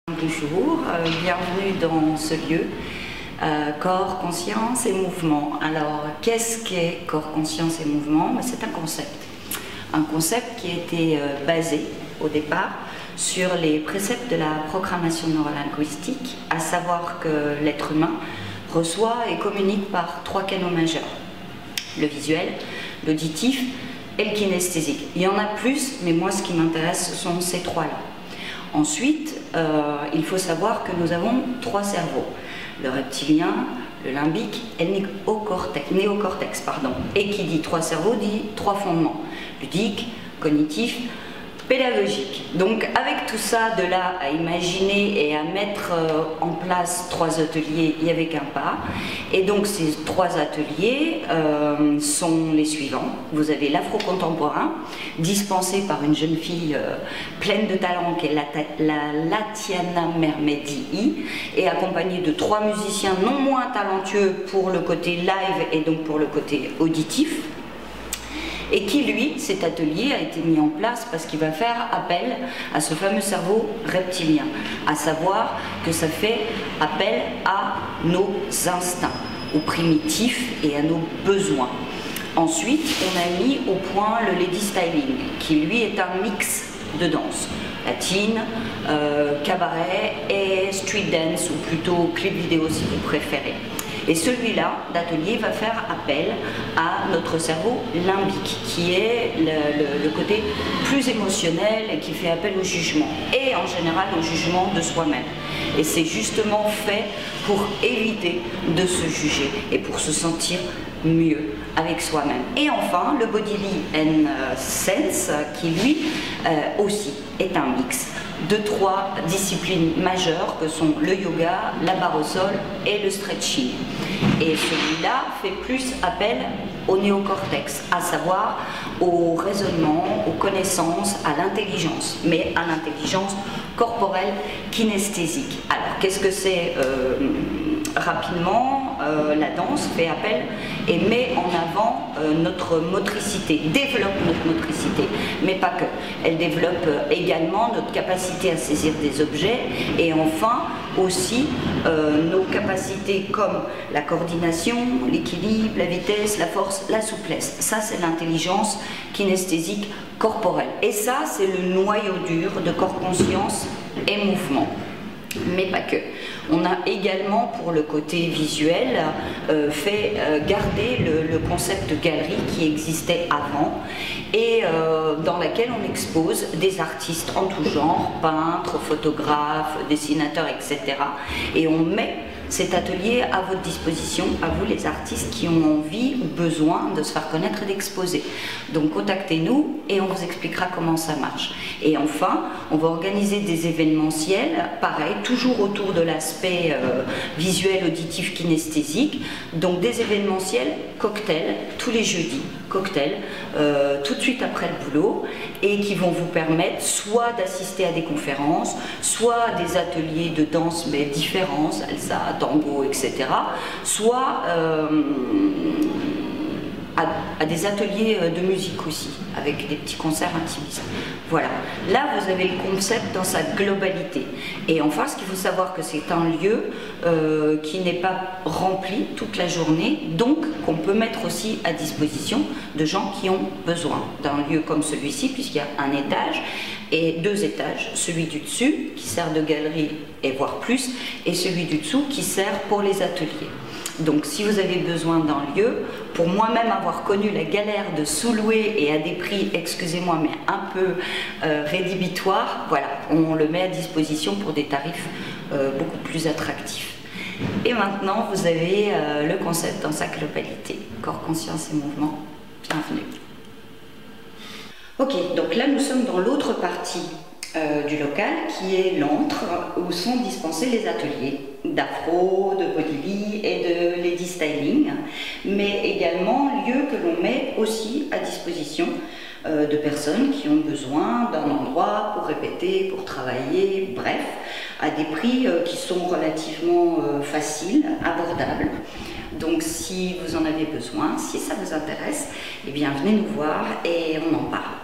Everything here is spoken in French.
Bonjour, bienvenue dans ce lieu, corps, conscience et mouvement. Alors, qu'est-ce qu'est corps, conscience et mouvement? C'est un concept qui a été basé au départ sur les préceptes de la programmation neurolinguistique, à savoir que l'être humain reçoit et communique par trois canaux majeurs: le visuel, l'auditif et le kinesthésique. Il y en a plus, mais moi ce qui m'intéresse ce sont ces trois-là. Ensuite, il faut savoir que nous avons trois cerveaux: le reptilien, le limbique et le néocortex. Et qui dit trois cerveaux dit trois fondements: ludique, cognitif, pédagogique. Donc avec tout ça, de là à imaginer et à mettre en place trois ateliers, il n'y avait qu'un pas. Et donc ces trois ateliers sont les suivants. Vous avez l'afro-contemporain, dispensé par une jeune fille pleine de talent qui est la Latiana Mermedi, et accompagnée de trois musiciens non moins talentueux pour le côté live et donc pour le côté auditif. Et qui, lui, cet atelier a été mis en place parce qu'il va faire appel à ce fameux cerveau reptilien, à savoir que ça fait appel à nos instincts, aux primitifs et à nos besoins. Ensuite, on a mis au point le lady styling, qui lui est un mix de danse latine, cabaret et street dance, ou plutôt clip vidéo si vous préférez. Et celui-là, d'atelier, va faire appel à notre cerveau limbique, qui est le côté plus émotionnel et qui fait appel au jugement, et en général au jugement de soi-même. Et c'est justement fait pour éviter de se juger et pour se sentir mieux avec soi-même. Et enfin, le Bodily and Sense, qui lui aussi est un mix de trois disciplines majeures que sont le yoga, la barre au sol et le stretching. Et celui-là fait plus appel au néocortex, à savoir au raisonnement, aux connaissances, à l'intelligence, mais à l'intelligence corporelle kinesthésique. Alors, qu'est-ce que c'est rapidement, la danse fait appel et met en avant notre motricité, développe notre motricité, mais pas que. Elle développe également notre capacité à saisir des objets, et enfin aussi nos capacités comme la coordination, l'équilibre, la vitesse, la force, la souplesse. Ça, c'est l'intelligence kinesthésique corporelle. Et ça, c'est le noyau dur de corps, conscience et mouvement. Mais pas que. On a également, pour le côté visuel, fait garder le concept de galerie qui existait avant, et dans laquelle on expose des artistes en tout genre, peintres, photographes, dessinateurs, etc. Et on met cet atelier à votre disposition, à vous les artistes qui ont envie ou besoin de se faire connaître et d'exposer. Donc contactez-nous et on vous expliquera comment ça marche. Et enfin, on va organiser des événementiels, pareil, toujours autour de l'aspect visuel, auditif, kinesthésique. Donc des événementiels cocktails tous les jeudis, cocktails, tout de suite après le boulot, et qui vont vous permettre soit d'assister à des conférences, soit des ateliers de danse mais différents, salsa, tango, etc., soit à des ateliers de musique aussi, avec des petits concerts intimistes. Voilà, là vous avez le concept dans sa globalité. Et enfin, ce qu'il faut savoir, que c'est un lieu qui n'est pas rempli toute la journée, donc qu'on peut mettre aussi à disposition de gens qui ont besoin d'un lieu comme celui-ci, puisqu'il y a un étage et deux étages, celui du dessus qui sert de galerie et voire plus, et celui du dessous qui sert pour les ateliers. Donc si vous avez besoin d'un lieu, pour moi-même avoir connu la galère de sous-louer et à des prix, excusez-moi, mais un peu rédhibitoires, voilà, on le met à disposition pour des tarifs beaucoup plus attractifs. Et maintenant, vous avez le concept dans sa globalité, corps, conscience et mouvement. Bienvenue. Ok, donc là nous sommes dans l'autre partie du local, qui est l'antre, où sont dispensés les ateliers d'afro, de bodily et de lady styling, mais également lieu que l'on met aussi à disposition de personnes qui ont besoin d'un endroit pour répéter, pour travailler, bref, à des prix qui sont relativement faciles, abordables. Donc si vous en avez besoin, si ça vous intéresse, eh bien venez nous voir et on en parle.